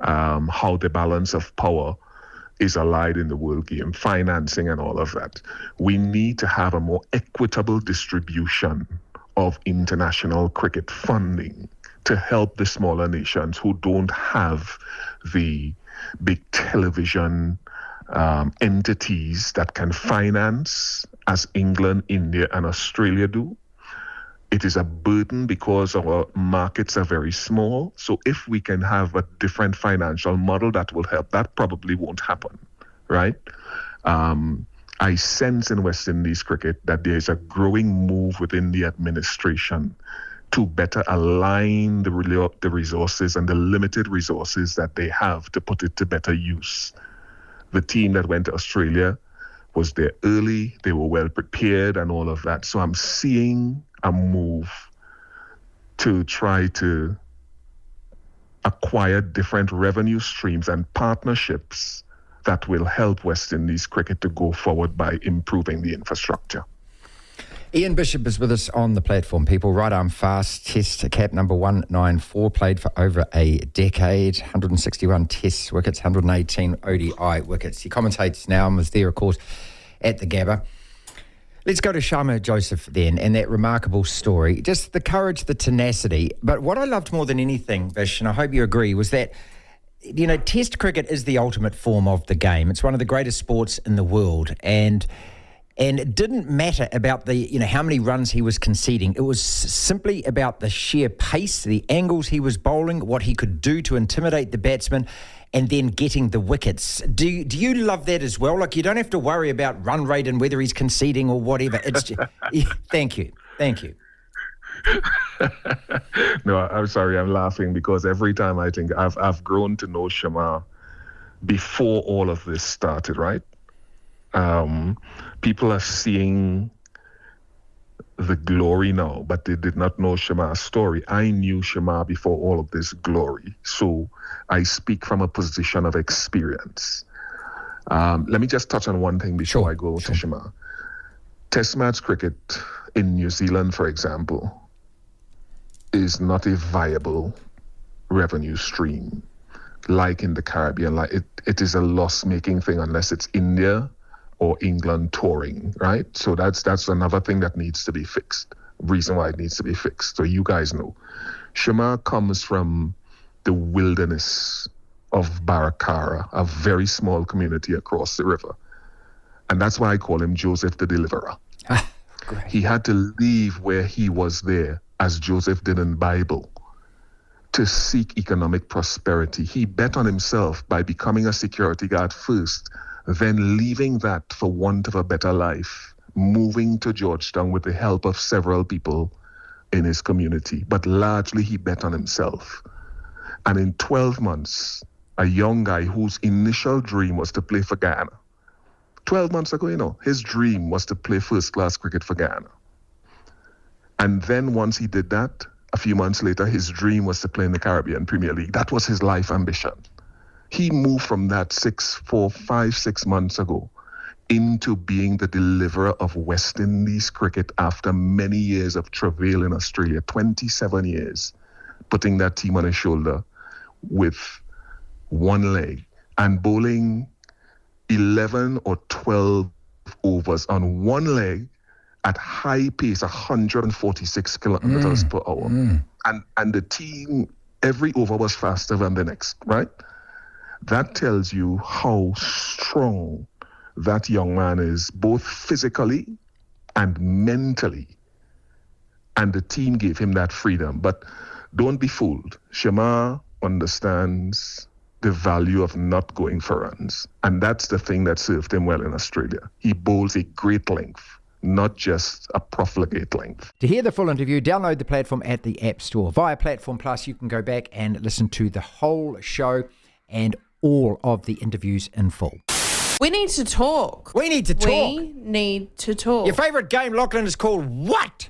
how the balance of power is allied in the world game, financing and all of that. We need to have a more equitable distribution of international cricket funding to help the smaller nations who don't have the big television entities that can finance as England, India, and Australia do. It is a burden because our markets are very small. So if we can have a different financial model that will help, that probably won't happen, right? I sense in West Indies cricket that there is a growing move within the administration to better align the resources and the limited resources that they have to put it to better use. The team that went to Australia was there early, they were well prepared and all of that. So I'm seeing a move to try to acquire different revenue streams and partnerships that will help West Indies cricket to go forward by improving the infrastructure. Ian Bishop is with us on the platform, people. Right arm fast, test cap number 194, played for over a decade, 161 test wickets, 118 ODI wickets. He commentates now and was there, of course, at the Gabba. Let's go to Shamar Joseph then, and that remarkable story. Just the courage, the tenacity. But what I loved more than anything, Bish, and I hope you agree, was that, you know, Test cricket is the ultimate form of the game. It's one of the greatest sports in the world, and it didn't matter about the, you know, how many runs he was conceding. It was simply about the sheer pace, the angles he was bowling, what he could do to intimidate the batsman, and then getting the wickets. Do you love that as well? Like, you don't have to worry about run rate and whether he's conceding or whatever. It's just, Thank you. No, I'm sorry, I'm laughing because every time I think I've grown to know Shamar before all of this started, right? People are seeing the glory now, but they did not know Shamar's story. I knew Shamar before all of this glory, so I speak from a position of experience. Let me just touch on one thing before I go to Shamar. Test match cricket in New Zealand, for example, is not a viable revenue stream like in the Caribbean. Like it is a loss-making thing unless it's India or England touring, right? So that's another thing that needs to be fixed. Reason why it needs to be fixed. So you guys know. Shamar comes from the wilderness of Barakara, a very small community across the river. And that's why I call him Joseph the Deliverer. He had to leave where he was there, as Joseph did in the Bible, to seek economic prosperity. He bet on himself by becoming a security guard first, then leaving that for want of a better life, moving to Georgetown with the help of several people in his community, but largely he bet on himself. And in 12 months, a young guy whose initial dream was to play for Guyana. 12 months ago, his dream was to play first-class cricket for Guyana. And then once he did that, a few months later, his dream was to play in the Caribbean Premier League. That was his life ambition. He moved from that 6 months ago into being the deliverer of West Indies cricket after many years of travail in Australia, 27 years, putting that team on his shoulder with one leg and bowling 11 or 12 overs on one leg at high pace, 146 kilometers per hour. And the team, every over was faster than the next, right? That tells you how strong that young man is, both physically and mentally. And the team gave him that freedom. But don't be fooled. Shamar understands the value of not going for runs. And that's the thing that served him well in Australia. He bowls a great length, not just a profligate length. To hear the full interview, download the platform at the App Store. Via Platform Plus, you can go back and listen to the whole show and all of the interviews in full. We need to talk. We need to talk. We need to talk. Your favourite game, Lachlan, is called what?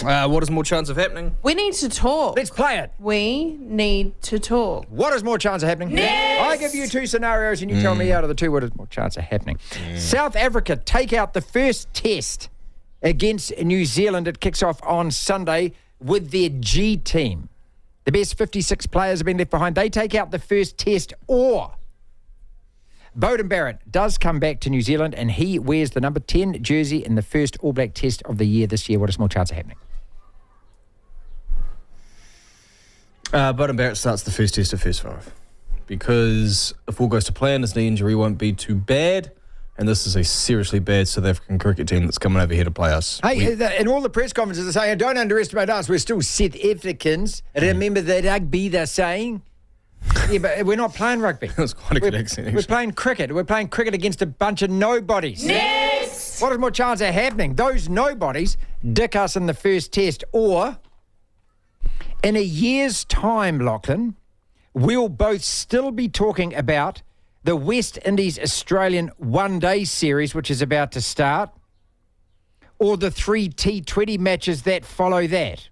What is more chance of happening? We need to talk. Let's play it. We need to talk. What is more chance of happening? Yes! I give you two scenarios and you tell me out of the two what is more chance of happening. South Africa take out the first test against New Zealand. It kicks off on Sunday with their G team. The best 56 players have been left behind. They take out the first test, or Beauden Barrett does come back to New Zealand and he wears the number 10 jersey in the first All Black test of the year this year. What is more chance of happening? Beauden Barrett starts the first test of first 5. Because if all goes to plan, his knee injury won't be too bad. And this is a seriously bad South African cricket team that's coming over here to play us. Hey, in all the press conferences, they're saying, don't underestimate us. We're still South Africans. Remember the rugby, they're saying. Yeah, but we're not playing rugby. That's quite a good accent, actually. We're playing cricket. We're playing cricket against a bunch of nobodies. Next! What is more chance of happening? Those nobodies dick us in the first test, or in a year's time, Lachlan, we'll both still be talking about the West Indies Australian one-day series, which is about to start, or the 3 T20 matches that follow that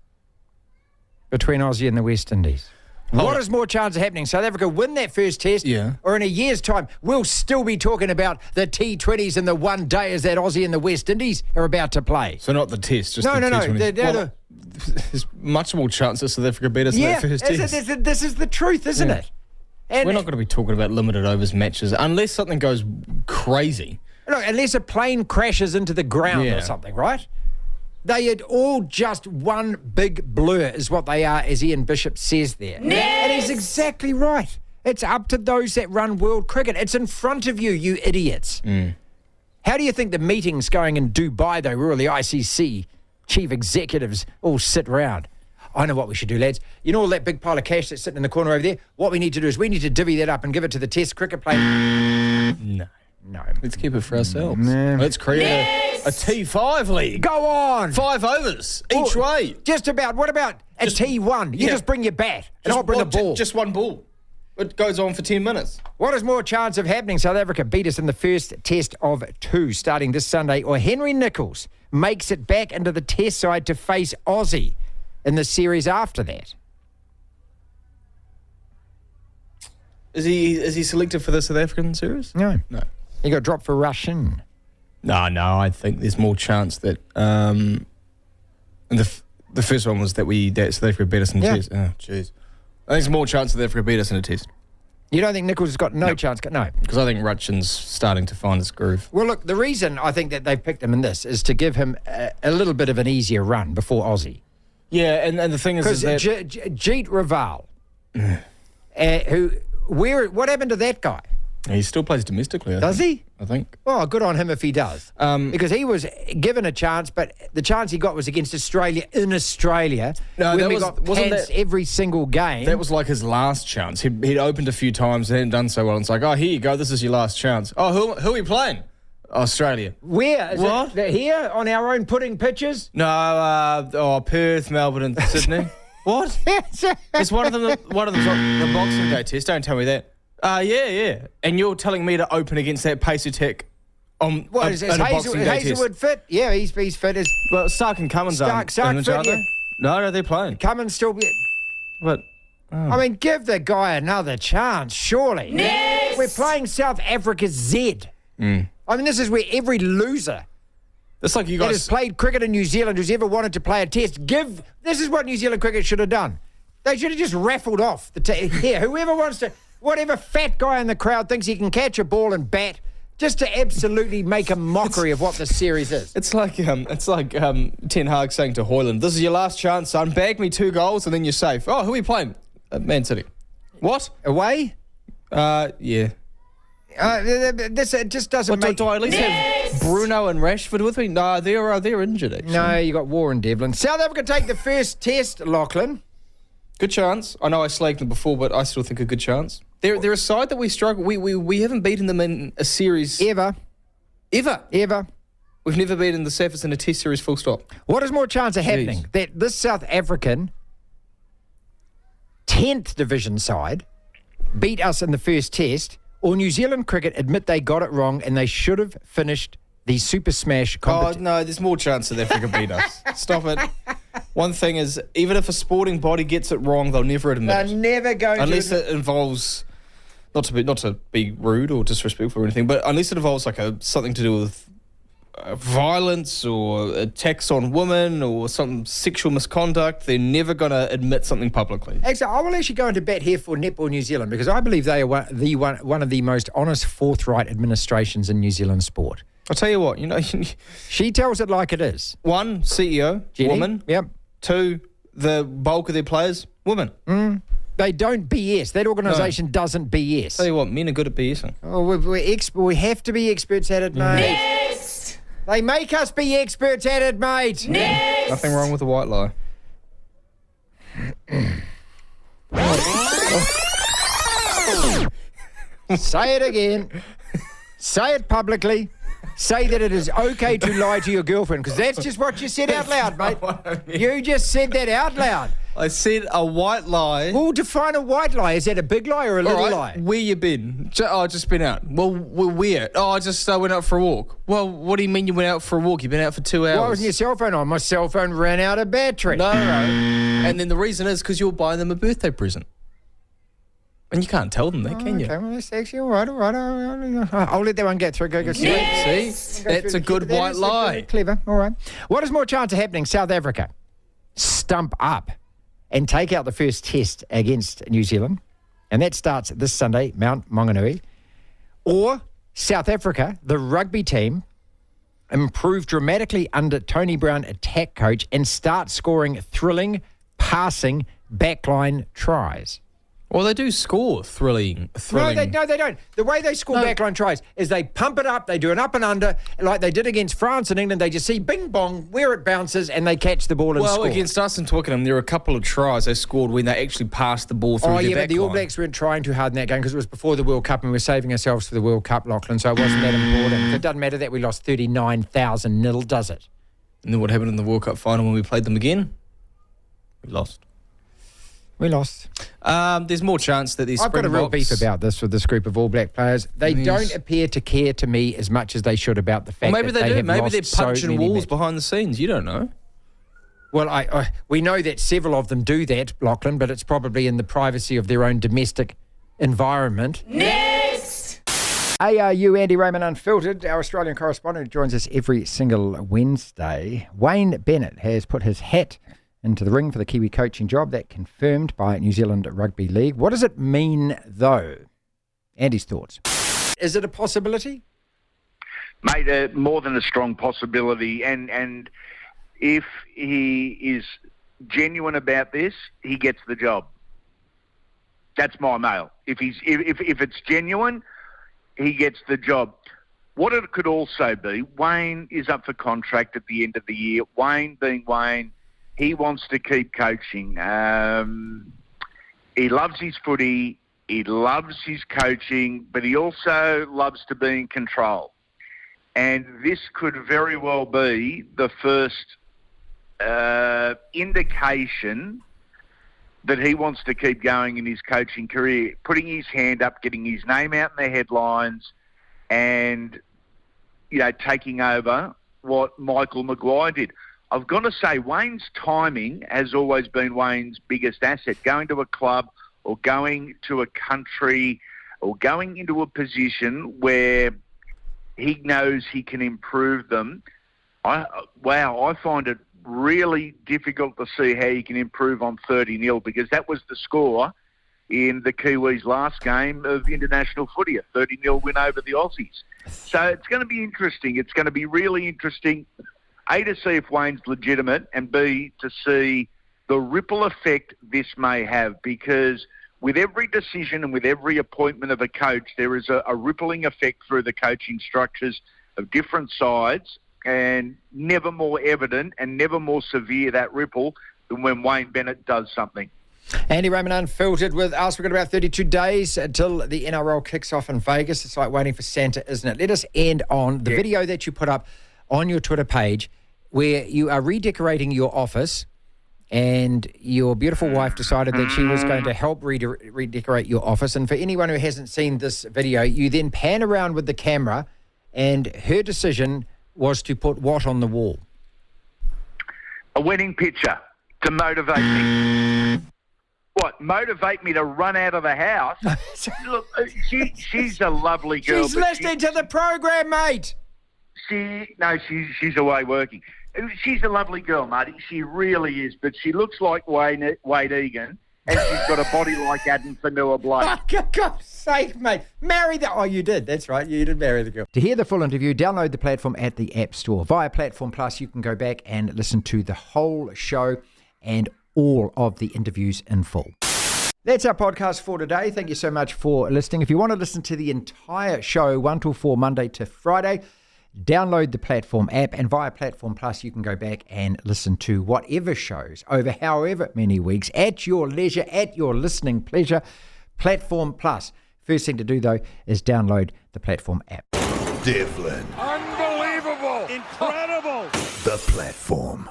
between Aussie and the West Indies. What is more chance of happening? South Africa win that first test, or in a year's time, we'll still be talking about the T20s and the one-dayers that Aussie and the West Indies are about to play. So not the test, just no, the no, T20s. There's much more chance that South Africa beat us in that first test. This is the truth, isn't it? And we're not going to be talking about limited overs matches unless something goes crazy. Look, unless a plane crashes into the ground or something, right? They are all just one big blur is what they are, as Ian Bishop says there. Next! And he's exactly right. It's up to those that run world cricket. It's in front of you, you idiots. How do you think the meeting's going in Dubai, though, where all the ICC chief executives all sit round? I know what we should do, lads. You know all that big pile of cash that's sitting in the corner over there? What we need to do is we need to divvy that up and give it to the Test cricket players. No. Let's keep it for ourselves. Let's create a T5 league. Go on. 5 overs each way. Just about. What about a T1? You just bring your bat and I'll bring a ball. Just one ball. It goes on for 10 minutes. What is more chance of happening? South Africa beat us in the first test of 2 starting this Sunday, or Henry Nicholls makes it back into the test side to face Aussie in the series after that. Is he selected for the South African series? No. He got dropped for Russian. No, I think there's more chance that and the first one was that South Africa beat us in the test. Oh, jeez. I think there's more chance that South Africa beat us in a test. You don't think Nicholls has got no chance? No. Because I think Rutchin's starting to find his groove. Well, look, the reason I think that they've picked him in this is to give him a little bit of an easier run before Aussie. Yeah, and the thing is that... Jeet Raval, what happened to that guy? He still plays domestically, Does he? I think. Oh, good on him if he does. Because he was given a chance, but the chance he got was against Australia in Australia. No, when wasn't that every single game. That was like his last chance. He'd opened a few times and hadn't done so well. And it's like, oh, here you go. This is your last chance. Oh, who are you playing? Australia. Where? Is What? it here on our own pudding pitches? No, Perth, Melbourne, and Sydney. What? It's one of them. One of them's the Boxing Day test. Don't tell me that. Yeah. And you're telling me to open against that pace attack on What is a Boxing Day test? Hazelwood fit? Yeah, he's fit. Well, Stark and Cummins aren't. Stark aren't fit, they? yeah. No, they're playing. Cummins still. But I mean, give the guy another chance, surely. Next! We're playing South Africa Z. I mean, this is where every loser it's like you that has guys. played cricket in New Zealand who's ever wanted to play a test, this is what New Zealand cricket should have done. They should have just raffled off here, whoever wants to, whatever fat guy in the crowd thinks he can catch a ball and bat, just to absolutely make a mockery of what this series is. It's like Ten Hag saying to Hoyland, "This is your last chance, son. Bag me 2 goals and then you're safe." Oh, who are we playing? Man City. What? Away? Yeah. It just doesn't make... Do I at least have Bruno and Rashford with me? No, they're injured, actually. No, you got Waugh and Devlin. South Africa take the first test, Lachlan. Good chance. I know I slagged them before, but I still think a good chance. They're a side that we struggle. We haven't beaten them in a series Ever. We've never beaten the Saffers in a test series, full stop. What is more chance of happening? That this South African 10th division side beat us in the first test, or New Zealand cricket admit they got it wrong and they should have finished the Super Smash competition? Oh, no, there's more chance South Africa beat us. Stop it. One thing is, even if a sporting body gets it wrong, they'll never admit They're it. never going Unless to... it involves, not to be rude or disrespectful or anything, but unless it involves like something to do with violence or attacks on women or some sexual misconduct, they're never going to admit something publicly. Actually, I will actually go into bat here for Netball New Zealand because I believe they are one of the most honest, forthright administrations in New Zealand sport. I'll tell you what, She tells it like it is. 1, CEO, Jenny? woman. Yep. 2, the bulk of their players, women. They don't BS. That organisation doesn't BS. Tell you what, men are good at BSing. Oh, we have to be experts at it, mate. Next! They make us be experts at it, mate. Next! Nothing wrong with a white lie. Say it again. Say it publicly. Say that it is okay to lie to your girlfriend because that's just what you said out loud, mate. You just said that out loud. I said a white lie. Well, define a white lie. Is that a big lie or a little lie? Where you been? I just been out. Well, where? Oh, I just went out for a walk. Well, what do you mean you went out for a walk? You've been out for 2 hours. Why wasn't your cell phone on? My cell phone ran out of battery. No. And then the reason is because you're buying them a birthday present. And you can't tell them that, can you? Okay, well, that's actually all right. I'll let that one get through. Go straight. See? That's a good white lie. Clever. All right. What is more chance of happening? South Africa stump up and take out the first test against New Zealand, and that starts this Sunday, Mount Maunganui. Or South Africa, the rugby team, improve dramatically under Tony Brown attack coach and start scoring thrilling, passing backline tries. Well, they do score thrilling. No, they don't. The way they score backline tries is they pump it up, they do an up and under, like they did against France and England. They just see bing bong, where it bounces, and they catch the ball and score. Well, against us and Twickenham, there were a couple of tries they scored when they actually passed the ball through their backline. But the All Blacks weren't trying too hard in that game because it was before the World Cup and we're saving ourselves for the World Cup, Lachlan, so it wasn't that important. It doesn't matter that we lost 39,000-0, does it? And then what happened in the World Cup final when we played them again? We lost. We lost. There's more chance that these I've got a real Springboks- beef about this with this group of All Black players. They don't appear to care to me as much as they should about the fact Maybe that they do. have Maybe lost they're punching so many walls matches. behind the scenes. You don't know. Well, we know that several of them do that, Lachlan, but it's probably in the privacy of their own domestic environment. Next! ARU Andy Raymond Unfiltered, our Australian correspondent, who joins us every single Wednesday. Wayne Bennett has put his hat into the ring for the Kiwi coaching job. That confirmed by New Zealand Rugby League. What does it mean, though? Andy's thoughts. Is it a possibility? Mate, more than a strong possibility. And if he is genuine about this, he gets the job. That's my mail. If it's genuine, he gets the job. What it could also be, Wayne is up for contract at the end of the year. Wayne being Wayne, he wants to keep coaching. He loves his footy. He loves his coaching, but he also loves to be in control. And this could very well be the first indication that he wants to keep going in his coaching career, putting his hand up, getting his name out in the headlines, and, taking over what Michael Maguire did. I've got to say, Wayne's timing has always been Wayne's biggest asset. Going to a club or going to a country or going into a position where he knows he can improve them. I find it really difficult to see how you can improve on 30-0 because that was the score in the Kiwis' last game of international footy, a 30-0 win over the Aussies. So it's going to be interesting. It's going to be really interesting, A, to see if Wayne's legitimate, and B, to see the ripple effect this may have, because with every decision and with every appointment of a coach, there is a rippling effect through the coaching structures of different sides, and never more evident and never more severe that ripple than when Wayne Bennett does something. Andy Raymond Unfiltered with us. We've got about 32 days until the NRL kicks off in Vegas. It's like waiting for Santa, isn't it? Let us end on the video that you put up on your Twitter page where you are redecorating your office, and your beautiful wife decided that she was going to help redecorate your office. And for anyone who hasn't seen this video, you then pan around with the camera, and her decision was to put what on the wall? A wedding picture to motivate me. What, motivate me to run out of the house? Look, she's a lovely girl. She's listening to the program, mate. She's away working. She's a lovely girl, Marty. She really is. But she looks like Wade Egan, and she's got a body like Adam Fanua Blake. Oh, for God's sake, mate. Marry the... Oh, you did. That's right. You did marry the girl. To hear the full interview, download the platform at the App Store. Via Platform Plus, you can go back and listen to the whole show and all of the interviews in full. That's our podcast for today. Thank you so much for listening. If you want to listen to the entire show, 1 till 4, Monday to Friday, download the Platform app, and via Platform Plus, you can go back and listen to whatever shows over however many weeks at your leisure, at your listening pleasure. Platform Plus. First thing to do, though, is download the Platform app. Devlin. Unbelievable. Incredible. The Platform.